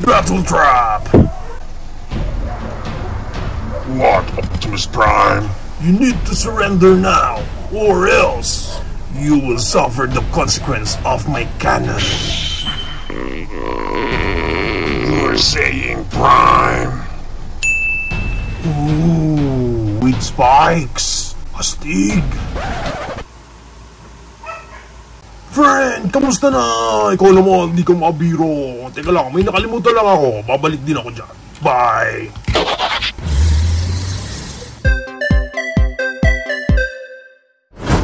Battle Trap! What, Optimus Prime? You need to surrender now, or else you will suffer the consequence of my cannon. You're saying Prime? Ooh, with spikes. Astig. Friend, kamusta na? Ikaw naman, hindi ka makabiro. Teka lang, may nakalimutan lang ako. Babalik din ako dyan. Bye!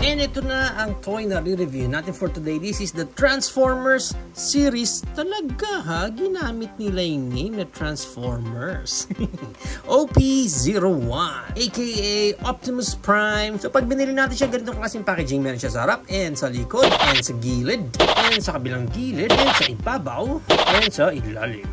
And ito na ang toy na re-review natin for today. This is the Transformers series. Talaga ha, ginamit nila yung name na Transformers. OP-01, aka Optimus Prime. So pag binili natin siya, ganito klaseng packaging. Meron siya sa harap, and sa likod, and sa gilid, and sa kabilang gilid, and sa ibabaw, and sa ilalim.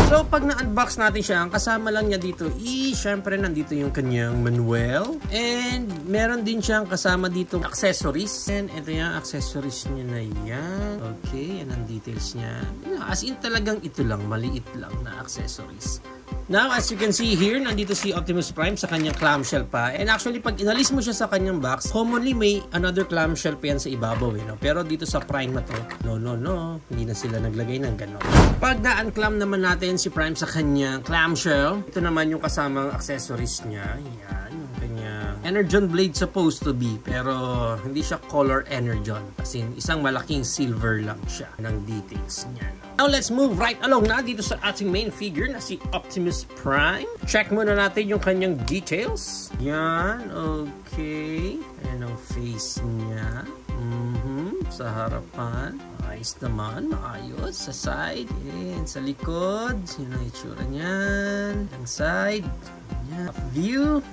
So, pag na-unbox natin siya, ang kasama lang niya dito syempre nandito yung kanyang manual. And meron din siyang kasama dito accessories. And ito yung accessories niya na yan. Okay, yan ang details niya. As in talagang ito lang, maliit lang na accessories. Now, as you can see here, nandito si Optimus Prime sa kanyang clamshell pa. And actually, pag inalis mo siya sa kanyang box, commonly may another clamshell pa yan sa ibabaw. No? Pero dito sa Prime na to, no. Hindi na sila naglagay ng gano'n. Pag na-unclam naman natin si Prime sa kanyang clamshell, ito naman yung kasamang accessories niya. Yan, yung kanyang Energon blade supposed to be. Pero hindi siya color Energon. Kasi isang malaking silver lang siya ng details niya. Now, let's move right along na dito sa ating main figure na si Optimus Prime. Check muna natin yung kanyang details. Yan, okay. Ayan ang face niya. Sa harapan. Ayos naman, maayos. Sa side, and sa likod. Yun ang itsura niyan. Ang side. Yan. View.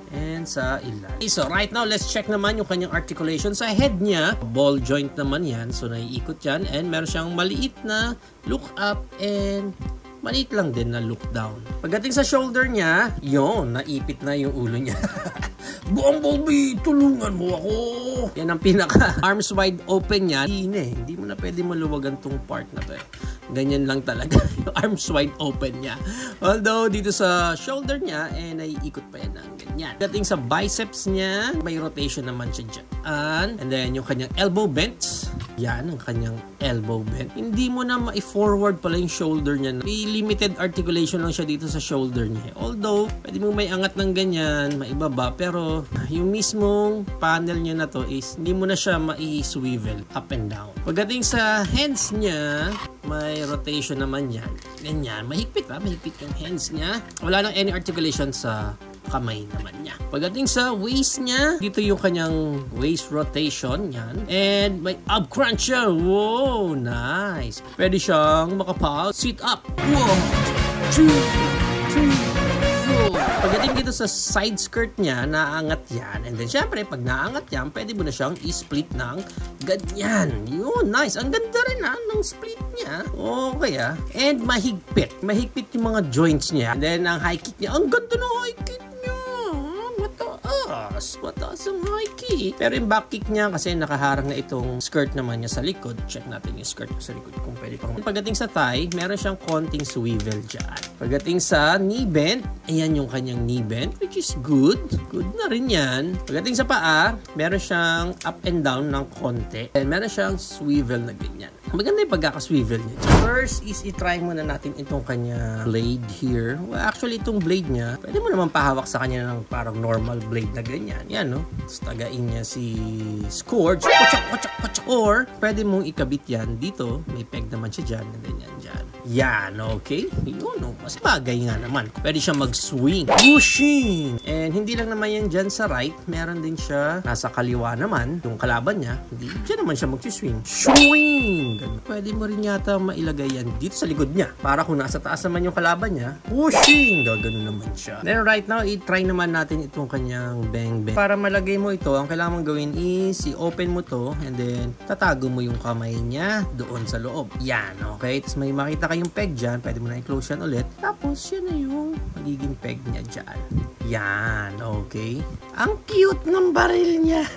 And sa ilalim. So right now, let's check naman yung kanyang articulation. Sa head niya, ball joint naman yan. So naiikot yan. And meron siyang maliit na look up and maliit lang din na look down. Pagdating sa shoulder niya, yun, naipit na yung ulo niya. Bumblebee, tulungan mo ako! Yan ang pinaka arms wide open niya. Hindi mo na pwede maluwagan tong part na to. Ganyan lang talaga yung arms wide open niya. Although dito sa shoulder niya, naiikot pa yan ng ganyan. Pagdating sa biceps niya, may rotation naman siya dyan. And then yung kanyang elbow bend. Yan ang kanyang elbow bend. Hindi mo na ma-forward pala yung shoulder niya. May limited articulation lang siya dito sa shoulder niya. Although, pwede mo may angat ng ganyan, maibaba. Pero yung mismong panel niya na to is hindi mo na siya mai-swivel up and down. Pagdating sa hands niya, may rotation naman yan. Ganyan. Mahigpit ha. Mahigpit yung hands niya. Wala nang any articulation sa kamay naman niya. Pagdating sa waist niya, dito yung kanyang waist rotation. Yan. And may ab crunch siya. Wow, nice. Pwede siyang makapal sit up. 1, 2, 3, 4. Pagdating dito sa side skirt niya, naangat yan. And then, syempre, pag naangat yan, pwede mo na siyang i-split ng ganyan. Yun, nice. Ang ganda rin ng split niya. Okay And mahigpit. Mahigpit yung mga joints niya. And then, ang high kick niya, ang ganda ng high kick niya. Mataas ang high kick. Pero yung back kick niya, kasi nakaharang na itong skirt naman niya sa likod. Check natin yung skirt sa likod kung pwede pang. Pagdating sa thigh, meron siyang konting swivel dyan. Pagdating sa knee bend, ayan yung kanyang knee bend, which is good. Good na rin yan. Pagdating sa paa, meron siyang up and down ng konti. And meron siyang swivel na ganyan. Maganda yung pagkaka-swivel niya. First is i-try muna natin itong kanya blade here. Well, actually, itong blade niya, pwede mo naman pahawak sa kanya ng parang normal blade na ganyan. Yan, no? Tapos tagain niya si Scourge. Or, pwede mong ikabit yan dito. May peg naman siya dyan. And then yan. Yan, okay? Yun, no? Mas bagay nga naman. Pwede siya mag-swing. Whooshing! And hindi lang naman yan dyan sa right. Meron din siya nasa kaliwa naman. Yung kalaban niya, hindi dyan naman siya mag-swing. Swing! Ganun. Pwede mo rin yata mailagay yan dito sa likod niya. Para kung nasa taas naman yung kalaban niya, whooshing! Gano'n naman siya. Then right now, i-try naman natin itong kanyang bang bang. Para malagay mo ito, ang kailangan mong gawin is i-open mo to and then tatago mo yung kamay niya doon sa loob. Yan, okay? Tapos may makita kayong peg dyan, pwede mo na i-close yan ulit. Tapos yan na yung magiging peg niya dyan. Yan, okay? Ang cute ng baril niya!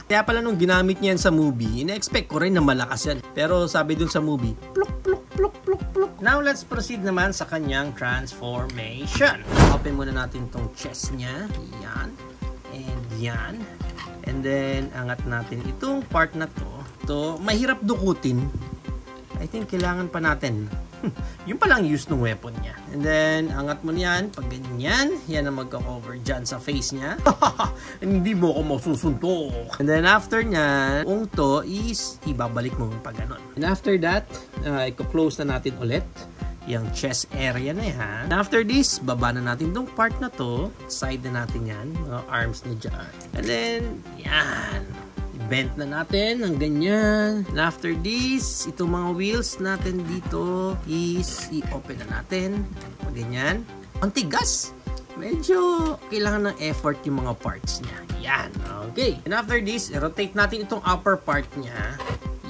Kaya pala nung ginamit niya yan sa movie, ina-expect ko rin na malakas yan. Pero sabi dun sa movie, pluk, pluk, pluk, pluk. Now, let's proceed naman sa kanyang transformation. Open muna natin tong chest niya. Yan. And yan. And then, angat natin itong part na to. Ito, mahirap dukutin. I think kailangan pa natin. Yung palang use ng weapon niya. And then, angat mo niyan. Pag ganyan, yan ang magka-cover dyan sa face niya. Hindi mo ako masusuntok. And then, after niyan, kung to is, ibabalik mo pag ganon. And after that, i-close na natin ulit yung chest area na yan. And after this, baba na natin tong part na to. Side na natin yan. Mga arms niya dyan. And then, yan. Bent na natin ng ganyan. And after this, itong mga wheels natin dito is i-open na natin. Ganyan. Ang tigas. Medyo kailangan ng effort yung mga parts niya. Yan. Okay. And after this, rotate natin itong upper part niya.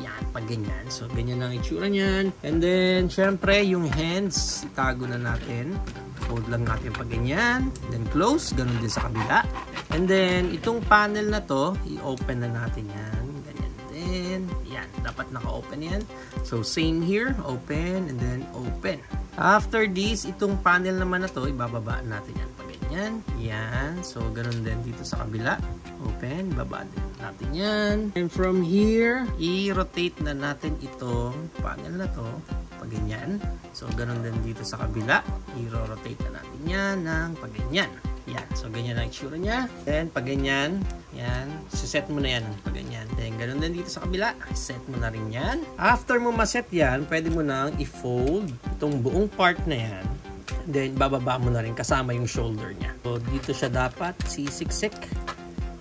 Yan. Pag ganyan. So, ganyan ang itsura niyan. And then, syempre, yung hands, itago na natin. Hold lang natin pag ganyan. Then, close. Ganun din sa kabila. And then, itong panel na to, i-open na natin yan. Ganyan din. Yan. Dapat naka-open yan. So, same here. Open and then open. After this, itong panel naman na to, ibababa natin yan. Pag ganyan. Yan. So, ganun din dito sa kabila. Open. Baba din natin yan. And from here, i-rotate na natin itong panel na to. Pag ganyan. So, ganun din dito sa kabila. I-rotate na natin yan ng pag ganyan. Yan. So, ganyan ang itsura niya. Then, pag ganyan, yan. Set mo na yan. Pag ganyan. Then, ganun din dito sa kabila. Set mo na rin yan. After mo maset yan, pwede mo nang i-fold itong buong part na yan. Then, bababa mo na rin kasama yung shoulder niya. So, dito siya dapat sisiksik.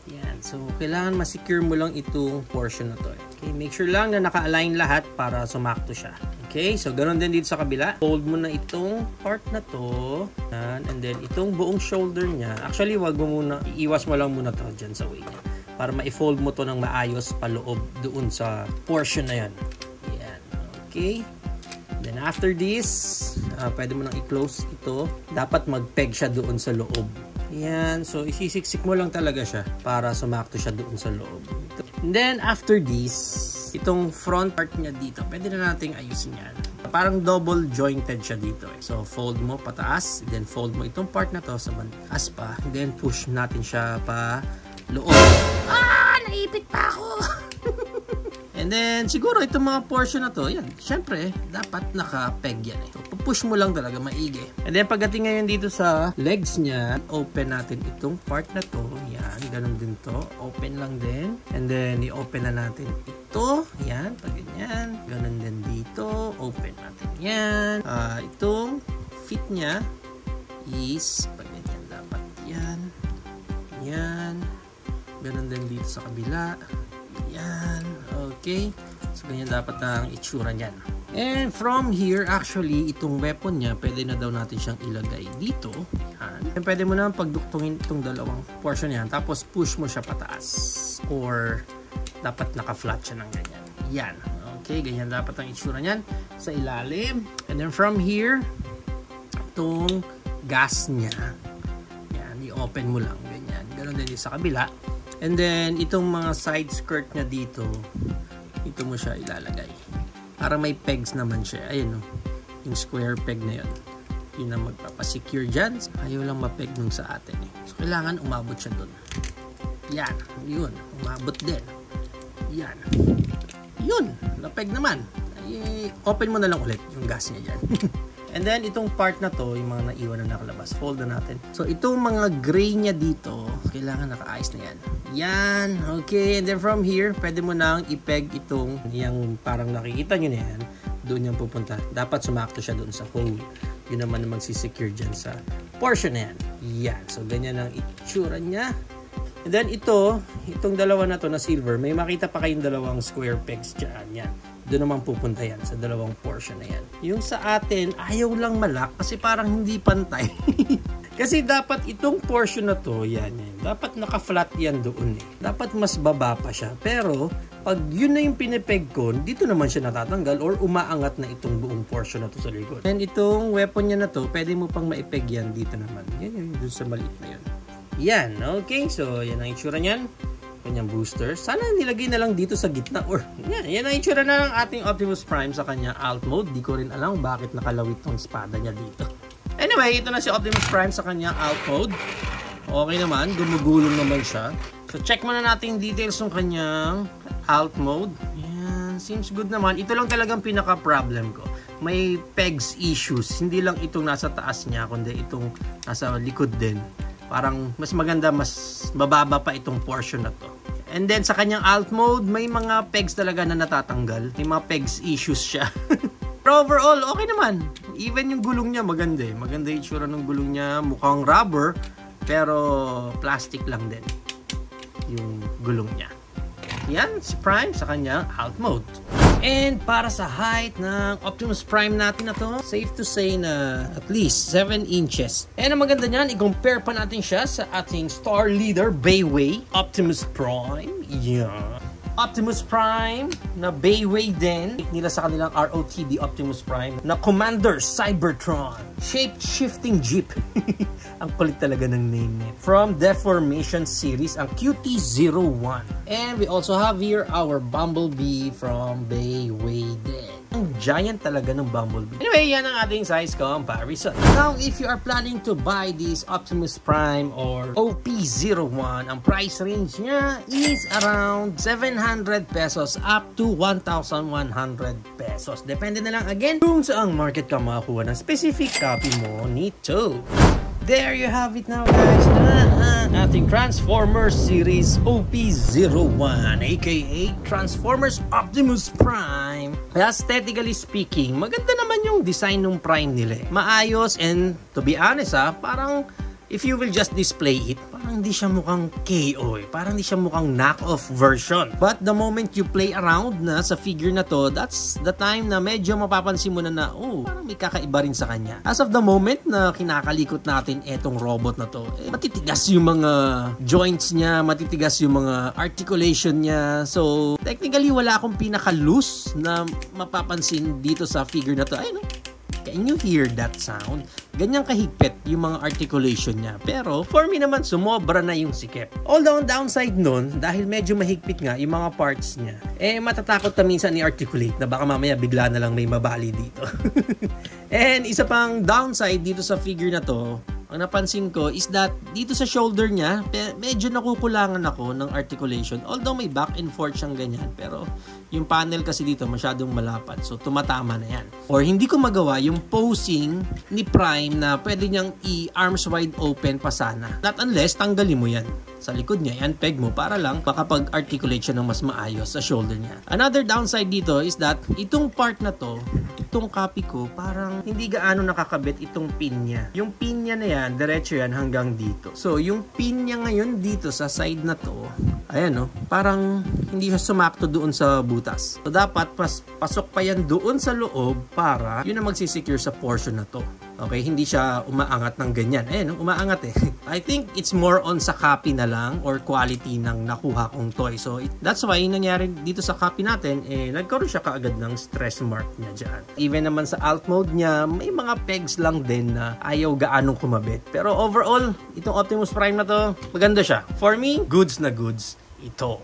Yan. So, kailangan ma-secure mo lang itong portion na to. Okay. Make sure lang na naka-align lahat para sumakto siya. Okay, so ganoon din dito sa kabila. Fold mo na itong part na to. And then itong buong shoulder niya. Actually, wag mo muna, iiwas mo lang muna to dyan sa way niya. Para ma-fold mo to ng maayos paloob doon sa portion na yan. Yan. Okay. Then after this, pwede mo nang i-close ito. Dapat mag-peg siya doon sa loob. Yan. So, isisiksik mo lang talaga siya para sumakto siya doon sa loob. And then after this, itong front part niya dito, pwede na nating ayusin yan. Parang double jointed siya dito. So, fold mo pataas, then fold mo itong part na to sa taas pa, then push natin siya pa loob. Naipit pa ako! And then, siguro itong mga portion na to, yan, syempre, dapat naka-peg yan eh. So, push mo lang talaga, maigi. And then, pagdating ngayon dito sa legs niya, open natin itong part na to. Yan, ganun din to. Open lang din. And then, i-open na natin ito. Yan, pag ganyan. Ganun din dito. Open natin yan. Itong fit niya is, pag ganyan dapat yan. Yan. Ganun din dito sa kabila. Yan. Okay. So, ganyan dapat ang itsura niyan. And from here, actually, itong weapon niya, pwede na daw natin siyang ilagay dito. Yan. And pwede mo na pagduktungin itong dalawang portion niyan. Tapos, push mo siya pataas. Or, dapat naka-flat siya ng ganyan. Yan. Okay. Ganyan dapat ang itsura niyan sa ilalim. And then from here, itong gas niya. Yan. I-open mo lang. Ganyan. Ganon din sa kabila. And then, itong mga side skirt niya dito, ito mo siya ilalagay. Para may pegs naman siya. Ayun, no? Yung square peg na yun. Yun ang magpapasecure dyan. Ayaw lang mapeg nung sa atin. Eh. So, kailangan umabot siya dun. Yan. Yun. Umabot din. Yan. Yun. Napeg naman. Ay, open mo na lang ulit yung gas niya dyan. And then, itong part na to, yung mga naiwan na nakalabas, fold na natin. So, itong mga gray niya dito, kailangan nakaayos na yan. Yan. Okay. And then, from here, pwede mo nang ipeg itong, yung parang nakikita nyo na yan, doon yung pupunta. Dapat sumakto siya doon sa hole. Yun naman ang magsisecure dyan sa portion na yan. Yan. So, ganyan ang itsura niya. And then, itong dalawa na to na silver, may makita pa kayong dalawang square pegs dyan. Yan. Doon naman pupunta yan sa dalawang portion na yan. Yung sa atin, ayaw lang malak kasi parang hindi pantay. Kasi dapat itong portion na to, yan. Dapat naka-flat yan doon eh. Dapat mas baba pa siya. Pero, pag yun na yung pinipeg ko, dito naman siya natatanggal or umaangat na itong buong portion na to sa likod. And itong weapon niya na to, pwede mo pang maipeg yan dito naman. Yan yung doon sa maliit na yun. Yan, okay. So, yan ang itsura niyan. Kanyang booster. Sana nilagay na lang dito sa gitna. Or, yan ang itsura na ng ating Optimus Prime sa kanyang alt mode. Di ko rin alam bakit nakalawit tong espada niya dito. Anyway, ito na si Optimus Prime sa kanyang alt mode. Okay naman, gumugulong naman siya. So, check muna natin yung details ng kanyang alt mode. Yan, seems good naman. Ito lang talagang pinaka-problem ko. May pegs issues. Hindi lang itong nasa taas niya, kundi itong nasa likod din. Parang mas maganda, mas bababa pa itong portion na to. And then sa kanyang alt mode, may mga pegs talaga na natatanggal. May mga pegs issues siya. Pero overall, okay naman. Even yung gulong niya maganda eh. Maganda yung itsura ng gulong niya. Mukhang rubber, pero plastic lang din yung gulong niya. Yan, si Prime sa kanyang alt mode. And para sa height ng Optimus Prime natin na to, safe to say na at least 7 inches. And ang maganda niyan, i-compare pa natin siya sa ating star leader, Bayway Optimus Prime. Yeah. Optimus Prime na Bayway din. Nila sa kanilang ROTB Optimus Prime na Commander Cybertron. Shape-shifting Jeep. Ang kulit talaga ng name niya. From Deformation series, ang QT-01. And we also have here our Bumblebee from Bayway din. Ang giant talaga ng Bumblebee. Anyway, yan ang ating size comparison. Now, if you are planning to buy this Optimus Prime or OP-01, ang price range niya is around 700 pesos up to 1,100 pesos. Depende na lang again kung saang market ka makakuha ng specific copy mo nito. There you have it now, guys. Ating Transformers series OP-01, aka Transformers Optimus Prime. Aesthetically speaking, maganda naman yung design ng Prime nila. Maayos, and to be honest parang if you will just display it, parang hindi siya mukhang KO eh. Parang hindi siya mukhang knock-off version. But the moment you play around na sa figure na to, that's the time na medyo mapapansin mo na parang may kakaiba rin sa kanya. As of the moment na kinakalikot natin etong robot na to, matitigas yung mga joints niya, matitigas yung mga articulation niya. So, technically, wala akong pinaka-loose na mapapansin dito sa figure na to. Ay, no? Can you hear that sound? Ganyang kahigpit yung mga articulation niya. Pero for me naman, sumobra na yung sikip. Although ang downside nun, dahil medyo mahigpit nga yung mga parts niya, matatakot na minsan i-articulate na baka mamaya bigla na lang may mabali dito. And isa pang downside dito sa figure na to, ang napansin ko is that dito sa shoulder niya, medyo nakukulangan ako ng articulation. Although may back and forth siyang ganyan. Pero yung panel kasi dito masyadong malapad. So tumatama na yan. Or hindi ko magawa yung posing ni Prime na pwede niyang i-arms wide open pa sana. Not unless tanggalin mo yan sa likod niya, yan peg mo para lang makapag-articulate siya ng mas maayos sa shoulder niya. Another downside dito is that itong part na to, itong copy ko, parang hindi gaano nakakabit itong pin niya. Yung pin niya na yan, diretso yan hanggang dito. So, yung pin niya ngayon dito sa side na to, ayan parang hindi siya sumakto doon sa butas. So, dapat pasok pa yan doon sa loob para yun ang magsisecure sa portion na to. Okay, hindi siya umaangat ng ganyan. Umaangat eh. I think it's more on sa copy na lang or quality ng nakuha kong toy. So, that's why nangyari dito sa copy natin, nagkaroon siya kaagad ng stress mark niya dyan. Even naman sa alt mode niya, may mga pegs lang din na ayaw gaanong kumabit. Pero overall, itong Optimus Prime na to, maganda siya. For me, goods na goods ito.